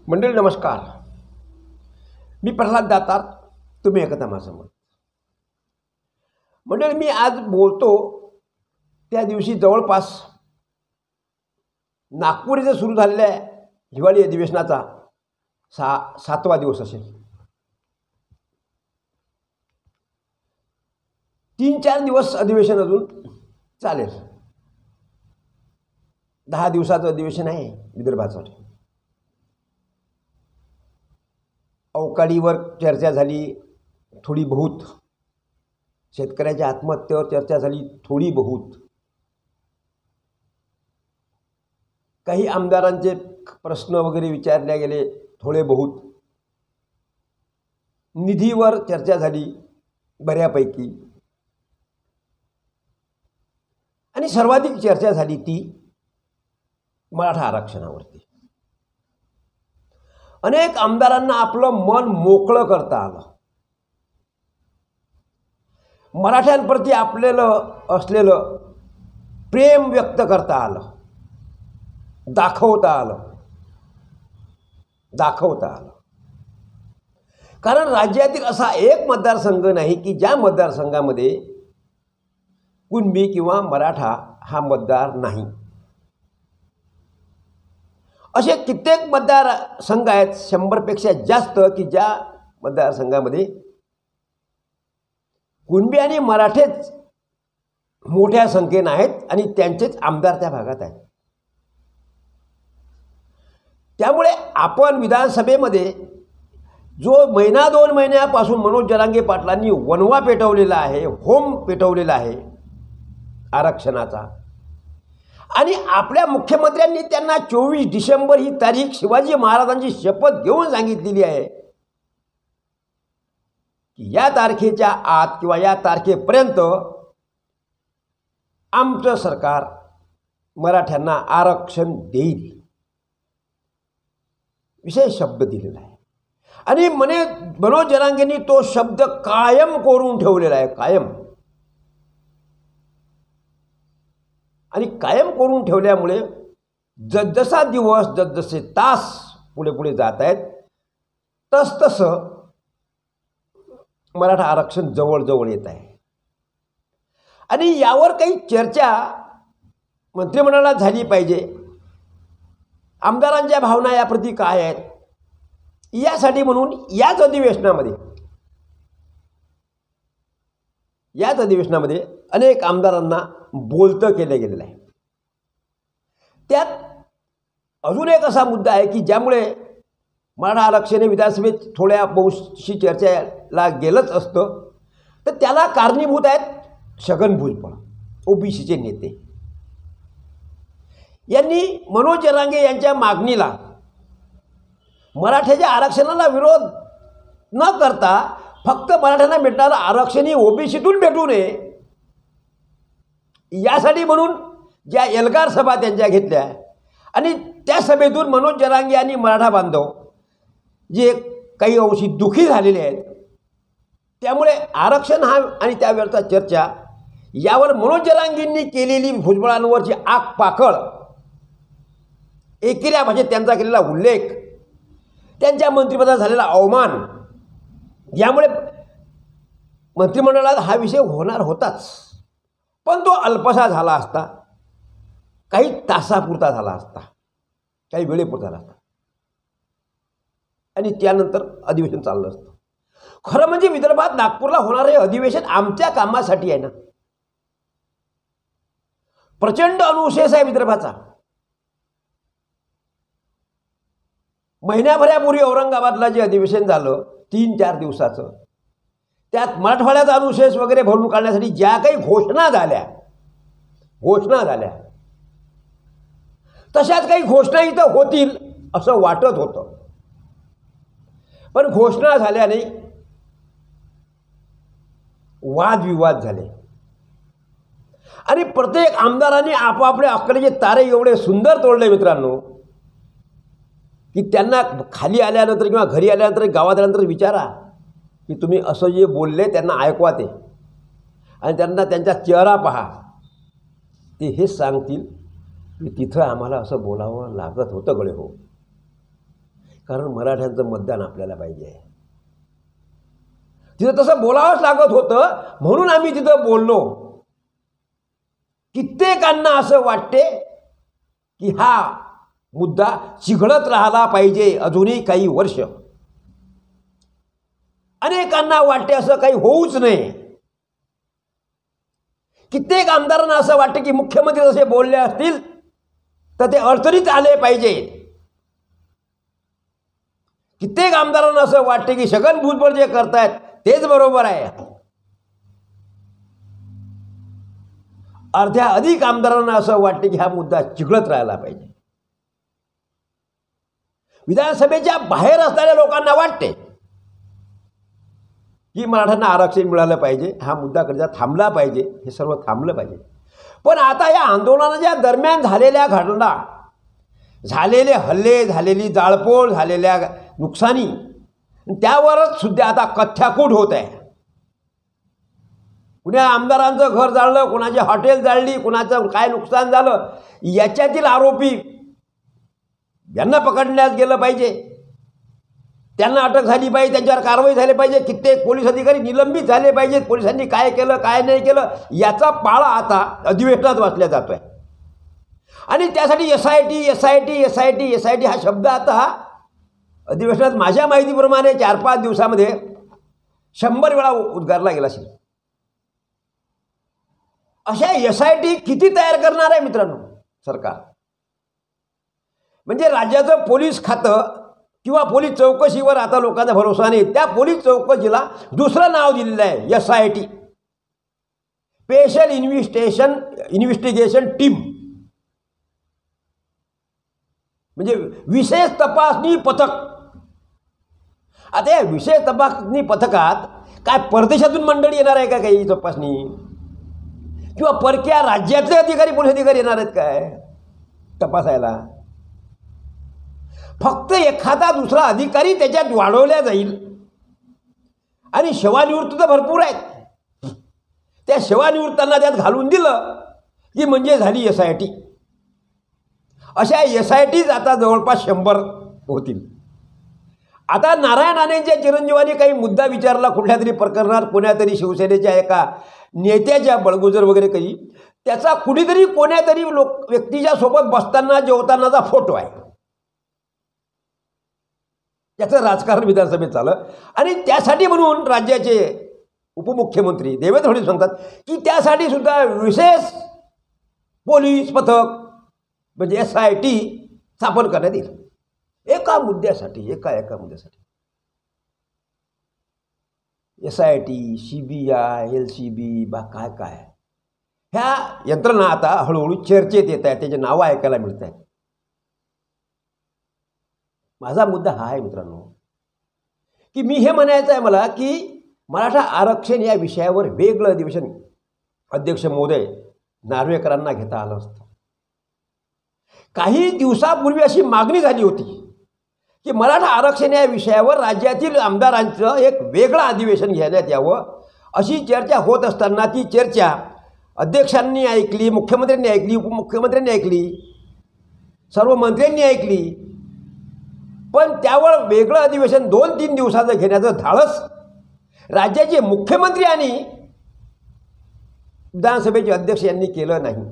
मंडळी नमस्कार. मी प्रल्हाद दातार. तुम्ही ऐकता माझं मत. मंडळी मी आज बोलतो त्या दिवशी जवळपास नागपूर इथे सुरू झालेल्या हिवाळी अधिवेशनाचा 7वा दिवस असेल. 3-4 दिवस अधिवेशन अजून चालेल. 10 दिवसाचं अधिवेशन आहे विदर्भासाठी. अवकाळीवर चर्चा झाली थोडी बहुत, शेतकऱ्याच्या आत्महत्येवर चर्चा झाली थोडी बहुत, काही आमदारांचे प्रश्न वगैरे विचारले गेले थोडे बहुत, निधीवर चर्चा झाली बऱ्यापैकी, आणि सर्वाधिक चर्चा झाली ती मराठा आरक्षणावरती. अनेक आमदारांना आपलं मन मोकळं करता आलं. मराठ्यांप्रती आपल्याला असलेलं प्रेम व्यक्त करता आलं, दाखवता आलं. कारण राज्यातील असा एक मतदारसंघ नाही की ज्या मतदारसंघामध्ये कुणबी किंवा मराठा हा मतदार नाही. असे कित्येक मतदारसंघ आहेत 100पेक्षा जास्त की ज्या मतदारसंघामध्ये कुणबी आणि मराठेच मोठ्या संख्येने आहेत आणि त्यांचेच आमदार त्या भागात आहेत. त्यामुळे आपण विधानसभेमध्ये जो 1-2 महिन्यापासून मनोज जरांगे पाटलांनी वणवा पेटवलेला आहे, होम पेटवलेला आहे आरक्षणाचा, आणि आपल्या मुख्यमंत्र्यांनी त्यांना 24 डिसेंबर ही तारीख शिवाजी महाराजांची शपथ घेऊन सांगितलेली आहे की या तारखेच्या आत किंवा या तारखेपर्यंत आमचं सरकार मराठ्यांना आरक्षण देईल, विशेष शब्द दिलेला आहे. आणि मनोज जरांगेंनी तो शब्द कायम करून ठेवलेला आहे, कायम. आणि कायम करून ठेवल्यामुळे जसजसा दिवस जसजसे तास पुढे जात आहेत तसतसं मराठा आरक्षण जवळ येत आहे. आणि यावर काही चर्चा मंत्रिमंडळात झाली पाहिजे. आमदारांच्या भावना याप्रती काय आहेत यासाठी म्हणून याच अधिवेशनामध्ये अनेक आमदारांना बोलतं केलं गेलेलं आहे. त्यात अजून एक असा मुद्दा आहे की ज्यामुळे मराठा आरक्षण हे विधानसभेत थोड्या बहुशी चर्चेला गेलंच असतं, तर त्याला कारणीभूत आहेत छगन भुजबळ, ओबीसीचे नेते. यांनी मनोज जरांगे यांच्या मागणीला, मराठ्याच्या आरक्षणाला विरोध न करता फक्त मराठ्यांना मिळणारं आरक्षण ही ओबीसीतून भेटू नये यासाठी म्हणून ज्या एल्गार सभा त्यांच्या घेतल्या आणि त्या सभेतून मनोज जरांगे आणि मराठा बांधव जे काही अंशी दुःखी झालेले आहेत, त्यामुळे आरक्षण हा आणि त्यावरचा चर्चा यावर मनोज जरांगेंनी केलेली भुजबळांवरची आग पाकळ, एकेऱ्या भाषेत त्यांचा केलेला उल्लेख, त्यांच्या मंत्रिपदात झालेला अवमान, यामुळे मंत्रिमंडळात हा विषय होणार होताच. पण तो अल्पसा झाला असता, काही तासापुरता झाला असता, काही वेळेपुरता झाला असता, आणि त्यानंतर अधिवेशन चाललं असतं. खरं म्हणजे विदर्भात नागपूरला होणारे अधिवेशन आमच्या कामासाठी आहे ना. प्रचंड अनुशेष आहे विदर्भाचा. महिन्याभरापूर्वी औरंगाबादला जे अधिवेशन झालं 3-4 दिवसाचं, त्यात मराठवाड्याचा अनुशेष वगैरे भरून काढण्यासाठी ज्या काही घोषणा झाल्या तशाच काही घोषणा इथं होतील असं वाटत होतं. पण घोषणा झाल्या नाही, वादविवाद झाले आणि प्रत्येक आमदारांनी आपापल्या अक्कलेचे तारे एवढे सुंदर तोडले मित्रांनो की त्यांना खाली आल्यानंतर किंवा घरी आल्यानंतर, गावात आल्यानंतर विचारा की तुम्ही असं जे बोलले त्यांना ऐकवा ते, आणि त्यांना त्यांचा चेहरा पहा, ते हेच सांगतील की तिथं आम्हाला असं बोलावं लागत होतं गळे हो. कारण मराठ्यांचं मतदान आपल्याला पाहिजे. तिथं तसं बोलावंच लागत होतं, म्हणून आम्ही तिथं बोललो. कित्येकांना असं वाटते की हा मुद्दा चिघळत राहिला पाहिजे अजूनही काही वर्ष. अनेकांना वाटते असं काही होऊच नये. कित्येक आमदारांना असं वाटते की मुख्यमंत्री जसे बोलले असतील तर ते अडचणीत आले पाहिजे. कित्येक आमदारांना असं वाटते की छगन भुजबळ जे करतायत तेच बरोबर आहे. अर्ध्या अधिक आमदारांना असं वाटते की हा मुद्दा चिघळत राहिला पाहिजे. विधानसभेच्या बाहेर असणाऱ्या लोकांना वाटते की मराठ्यांना आरक्षण मिळालं पाहिजे, हा मुद्दा कधी थांबला पाहिजे, हे सर्व थांबलं पाहिजे. पण आता या आंदोलनाच्या दरम्यान झालेल्या घटना, झालेले हल्ले, झालेली जाळपोळ, झालेल्या नुकसानी, त्यावरच सुद्धा आता कथ्याकूट होत आहे. कुण्या आमदारांचं घर जाळलं, कुणाची हॉटेल जाळली, कुणाचं काय नुकसान झालं, याच्यातील आरोपी यांना पकडण्यात गेलं पाहिजे, त्यांना अटक झाली पाहिजे, त्यांच्यावर कारवाई झाली पाहिजे. कित्येक पोलीस अधिकारी निलंबित झाले पाहिजेत. पोलिसांनी काय केलं काय नाही केलं याचा पाळा आता अधिवेशनात वाचला जातो आहे. आणि त्यासाठी SIT हा शब्द आता अधिवेशनात माझ्या माहितीप्रमाणे 4-5 दिवसामध्ये 100 वेळा उद्गारला गेला असेल. अशा SIT किती तयार करणार आहे मित्रांनो सरकार? म्हणजे राज्याचं पोलीस खातं किंवा पोलीस चौकशीवर आता लोकांचा भरोसा नाही. त्या पोलीस चौकशीला दुसरं नाव दिलेलं आहे SIT, स्पेशल इन्व्हेस्टिगेशन टीम. म्हणजे विशेष तपासणी पथक. आता या विशेष तपासणी पथकात काय परदेशातून मंडळी येणार आहे का काही तपासणी, किंवा परक्या राज्यातले अधिकारी पोलीस अधिकारी येणार आहेत काय तपासायला? फक्त एखादा दुसरा अधिकारी त्याच्यात वाढवल्या जाईल. आणि सेवानिवृत्त तर भरपूर आहेत, त्या सेवानिवृत्तांना त्यात घालून दिलं की म्हणजे झाली SIT. अशा SITs आता जवळपास 100 होतील. आता नारायण राणेंच्या चिरंजीवांनी काही मुद्दा विचारला कुठल्या तरी प्रकरणात, कोण्यातरी शिवसेनेच्या एका नेत्याच्या बळगुजर वगैरे काही, त्याचा कुणीतरी कोण्यातरी व्यक्तीच्या सोबत बसताना जेवतानाचा फोटो आहे. याचं राजकारण विधानसभेत चाललं. आणि त्यासाठी म्हणून राज्याचे उपमुख्यमंत्री देवेंद्र फडणवीस सांगतात की त्यासाठी सुद्धा विशेष पोलीस पथक म्हणजे SIT स्थापन करण्यात येईल. एका मुद्द्यासाठी. SIT, CBI, LCB बा काय काय ह्या यंत्रणा आता हळूहळू चर्चेत येत आहेत, त्याचे नावं ऐकायला मिळत आहेत. माझा मुद्दा हा आहे मित्रांनो की मी हे म्हणायचं आहे मला की मराठा आरक्षण या विषयावर वेगळं अधिवेशन अध्यक्ष महोदय नार्वेकरांना घेता आलं असतं. काही दिवसापूर्वी अशी मागणी झाली होती की मराठा आरक्षण या विषयावर राज्यातील आमदारांचं एक वेगळं अधिवेशन घेण्यात यावं. अशी चर्चा होत असताना ती चर्चा अध्यक्षांनी ऐकली, मुख्यमंत्र्यांनी ऐकली, उपमुख्यमंत्र्यांनी ऐकली, सर्व मंत्र्यांनी ऐकली. पण त्यावर वेगळं अधिवेशन 2-3 दिवसाचं घेण्याचं धाडस राज्याचे मुख्यमंत्री आणि विधानसभेचे अध्यक्ष यांनी केलं नाही.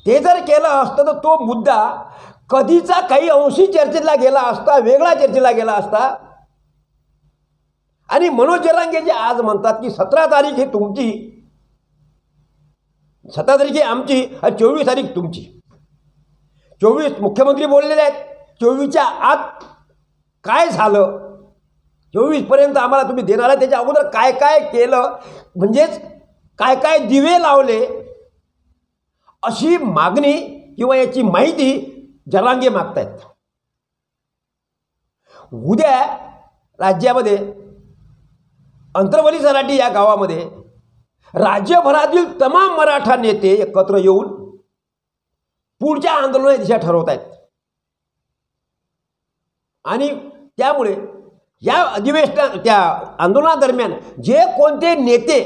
ते जर केलं असतं तर तो मुद्दा कधीचा काही अंशी चर्चेला गेला असता, वेगळा चर्चेला गेला असता. आणि मनोज जरांगे जे आज म्हणतात की 17 तारीख ही तुमची, 17 तारीख ही आमची आणि 24 तारीख तुमची. 24 मुख्यमंत्री बोललेले आहेत, 24च्या आत काय झालं, 24पर्यंत आम्हाला तुम्ही देणार आहे, त्याच्या अगोदर काय काय केलं, म्हणजेच काय काय दिवे लावले, अशी मागणी किंवा याची माहिती जरांगे मागतायत. उद्या राज्यामध्ये अंतरवली सराटी या गावामध्ये राज्यभरातील तमाम मराठा नेते एकत्र येऊन पुढच्या आंदोलनाची दिशा ठरवत आहेत. आणि त्यामुळे या अधिवेशनात त्या आंदोलनादरम्यान जे कोणते नेते,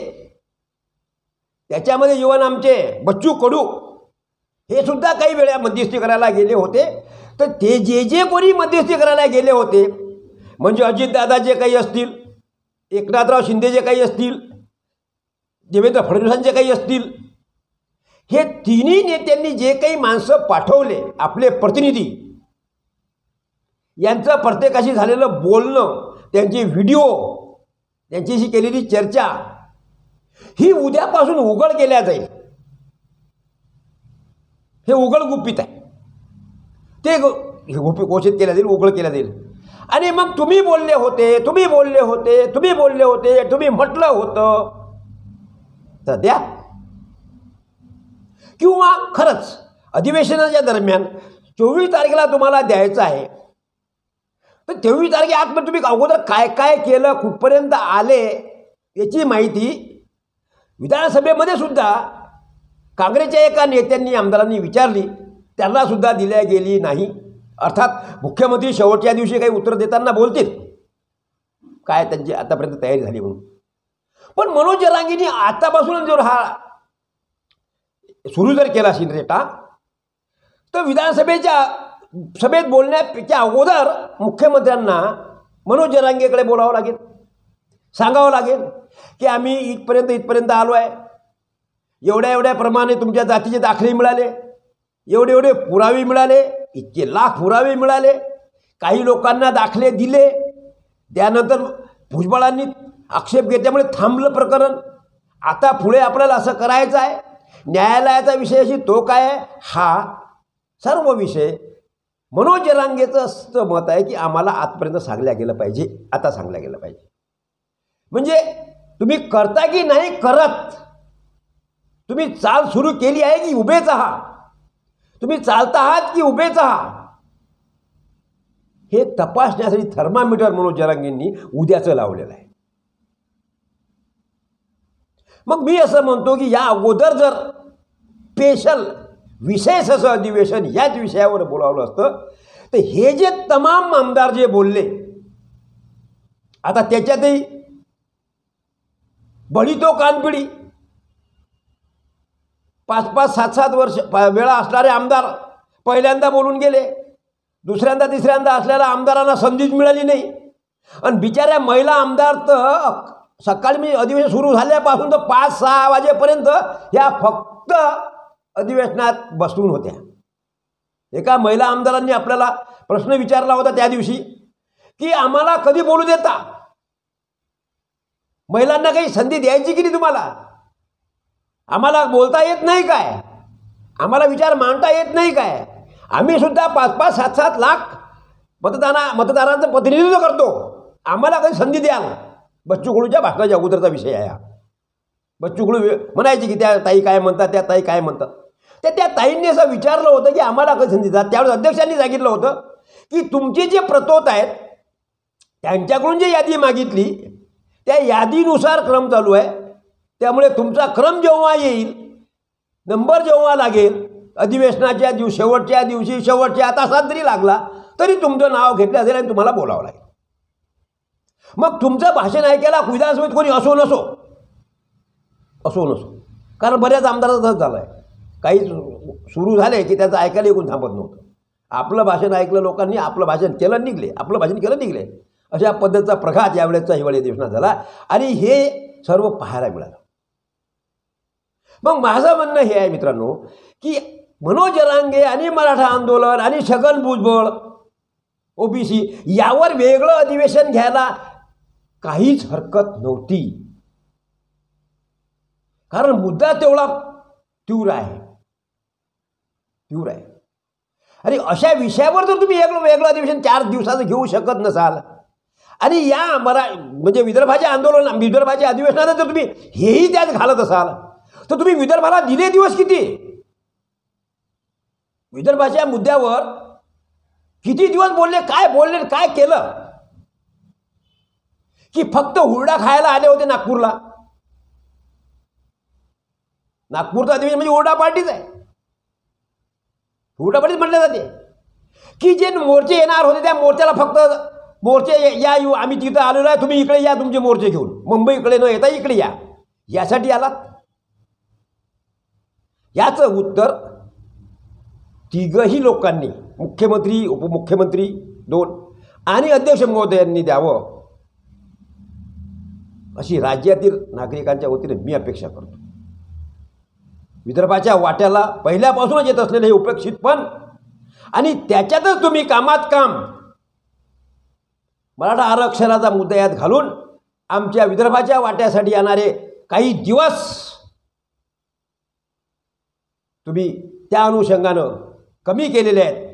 त्याच्यामध्ये युवन आमचे बच्चू कडू हे सुद्धा काही वेळा मध्यस्थी करायला गेले होते. तर ते जे कोणी मध्यस्थी करायला गेले होते, म्हणजे अजितदादा जे काही असतील, एकनाथराव शिंदे जे काही असतील, देवेंद्र फडणवीसांचे काही असतील, हे तिन्ही नेत्यांनी जे काही माणसं पाठवले आपले प्रतिनिधी, यांचं प्रत्येकाशी झालेलं बोलणं, त्यांचे व्हिडिओ, त्यांच्याशी केलेली चर्चा ही उद्यापासून उघड केल्या जाईल. हे उघड गुपित आहे, ते घोषित केल्या जाईल, उघड केल्या जाईल. आणि मग तुम्ही बोलले होते, तुम्ही बोलले होते, तुम्ही बोलले होते, तुम्ही म्हटलं होतं, तर द्या. किंवा खरंच अधिवेशनाच्या दरम्यान 24 तारखेला तुम्हाला द्यायचं आहे, तर 24 तारखेआत तुम्ही अगोदर काय काय केलं, कुठपर्यंत आले याची माहिती विधानसभेमध्ये सुद्धा काँग्रेसच्या एका नेत्यांनी, आमदारांनी विचारली, त्यांना सुद्धा दिल्या गेली नाही. अर्थात मुख्यमंत्री शेवटच्या दिवशी काही उत्तर देताना बोलतील काय त्यांची आतापर्यंत तयारी झाली म्हणून. पण मनोज जरांगेंनी आतापासून जर हा सुरू जर केला सिनेटा, तर विधानसभेच्या सभेत बोलण्याच्या अगोदर मुख्यमंत्र्यांना मनोज जरांगेकडे बोलावं लागेल, सांगावं लागेल की आम्ही इथपर्यंत आलो आहे, एवढ्या प्रमाणे तुमच्या जातीचे दाखले मिळाले, एवढे पुरावे मिळाले, इतके लाख पुरावे मिळाले, काही लोकांना दाखले दिले, त्यानंतर भुजबळांनी आक्षेप घेतल्यामुळे थांबलं प्रकरण. आता पुढे आपल्याला असं करायचं आहे, न्यायालयाचा विषयाशी तो काय आहे, हा सर्व विषय मनोज जरांगेचं असं मत आहे की आम्हाला आजपर्यंत सांगल्या गेलं पाहिजे, आता सांगल्या गेलं पाहिजे. म्हणजे तुम्ही करता की नाही करत, तुम्ही चाल सुरू केली आहे की उभेच आहात, तुम्ही चालता आहात की उभेच आहात, हे तपासण्यासाठी थर्मामीटर मनोज जरांगेंनी उद्याचं लावलेलं आहे. मग मी असं म्हणतो की या अगोदर जर स्पेशल विशेष असं अधिवेशन याच विषयावर बोलावलं असतं, तर हे जे तमाम आमदार जे बोलले, आता त्याच्यातही बळी तो कानपिढी 5-5, 7-7 वर्ष वेळा असणारे आमदार पहिल्यांदा बोलून गेले, दुसऱ्यांदा तिसऱ्यांदा असलेल्या आमदारांना संधीच मिळाली नाही. आणि बिचाऱ्या महिला आमदार तर सकाळी मी अधिवेशन सुरू झाल्यापासून तर 5-6 वाजेपर्यंत ह्या फक्त अधिवेशनात बसून होत्या. एका महिला आमदारांनी आपल्याला प्रश्न विचारला होता त्या दिवशी की आम्हाला कधी बोलू देता, महिलांना काही संधी द्यायची की नाही तुम्हाला, आम्हाला बोलता येत नाही काय, आम्हाला विचार मांडता येत नाही काय, आम्ही सुद्धा 5-5, 7-7 लाख मतदारांचं प्रतिनिधित्व करतो, आम्हाला काही संधी द्याल. बच्चू कडूच्या भाषणाच्या अगोदरचा विषय आहे हा. बच्चू कडू म्हणायची की त्या ताई काय म्हणतात, त्या ताई काय म्हणतात, त्या ताईंनी असं विचारलं होतं की आम्हाला काही संधी द्या. त्यावेळेस अध्यक्षांनी सांगितलं होतं की तुमचे जे प्रतोत आहेत त्यांच्याकडून जे यादी मागितली त्या यादीनुसार क्रम चालू आहे, त्यामुळे तुमचा क्रम जेव्हा येईल, नंबर जेव्हा लागेल, अधिवेशनाच्या शेवटच्या दिवशी शेवटच्या तासात जरी लागला तरी तुमचं नाव घेतलं जाईल आणि तुम्हाला बोलावं लागेल. मग तुमचं भाषण ऐकायला विधानसभेत कोणी असो नसो, कारण बऱ्याच आमदारांचं तसंच झालं आहे, काही सुरू झाले की त्याचं ऐकायला कोण थांबत नव्हतं. आपलं भाषण ऐकलं लोकांनी, आपलं भाषण केलं निघले, आपलं भाषण केलं निघले, अशा पद्धतीचा प्रघात यावेळेचा हिवाळी अधिवेशनात झाला आणि हे सर्व पाहायला मिळालं. मग माझं म्हणणं हे आहे मित्रांनो की मनोज जरांगे आणि मराठा आंदोलन आणि छगन भुजबळ ओबीसी यावर वेगळं अधिवेशन घ्यायला काहीच हरकत नव्हती, कारण मुद्दा तेवढा तीव्र आहे. आणि अशा विषयावर जर तुम्ही वेगळं अधिवेशन 4 दिवसाचं घेऊ शकत नसाल आणि या म्हणजे विदर्भाच्या अधिवेशनात जर तुम्ही हेही त्यात घालत असाल तर तुम्ही विदर्भाला दिले दिवस किती, विदर्भाच्या मुद्द्यावर किती दिवस बोलले, काय केलं, की फक्त हुरडा खायला आले होते नागपूरला. नागपूरचं अधिवेशन म्हणजे हुरडा पार्टीच आहे, हुरडा पार्टीच म्हटलं जाते. की जे मोर्चे येणार होते त्या मोर्चाला फक्त मोर्चे या आम्ही तिथं आलेलो आहे, तुम्ही इकडे या तुमचे मोर्चे घेऊन, मुंबई इकडे न येता इकडे या, यासाठी आलात. याचं उत्तर तिघही लोकांनी मुख्यमंत्री उपमुख्यमंत्री 2 आणि अध्यक्ष महोदयांनी द्यावं अशी राज्यातील नागरिकांच्या वतीने मी अपेक्षा करतो. विदर्भाच्या वाट्याला पहिल्यापासूनच येत असलेले हे उपेक्षितपण आणि त्याच्यातच तुम्ही कामात काम मराठा आरक्षणाचा मुद्दा यात घालून आमच्या विदर्भाच्या वाट्यासाठी येणारे काही दिवस तुम्ही त्या अनुषंगानं कमी केलेले आहेत.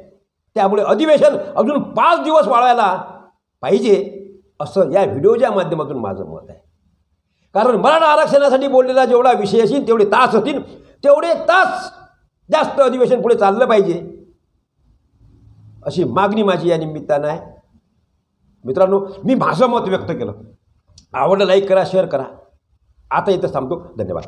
त्यामुळे अधिवेशन अजून 5 दिवस वाढवायला पाहिजे असं या व्हिडिओच्या माध्यमातून माझं मत आहे. कारण मराठा आरक्षणासाठी बोललेला जेवढा विषय असेल तेवढे तास असतील तेवढे तास जास्त अधिवेशन पुढे चाललं पाहिजे अशी मागणी माझी या निमित्तानं आहे. मित्रांनो, मी माझं मत व्यक्त केलं. आवडलं लाईक करा, शेअर करा. आता इथं थांबतो. धन्यवाद.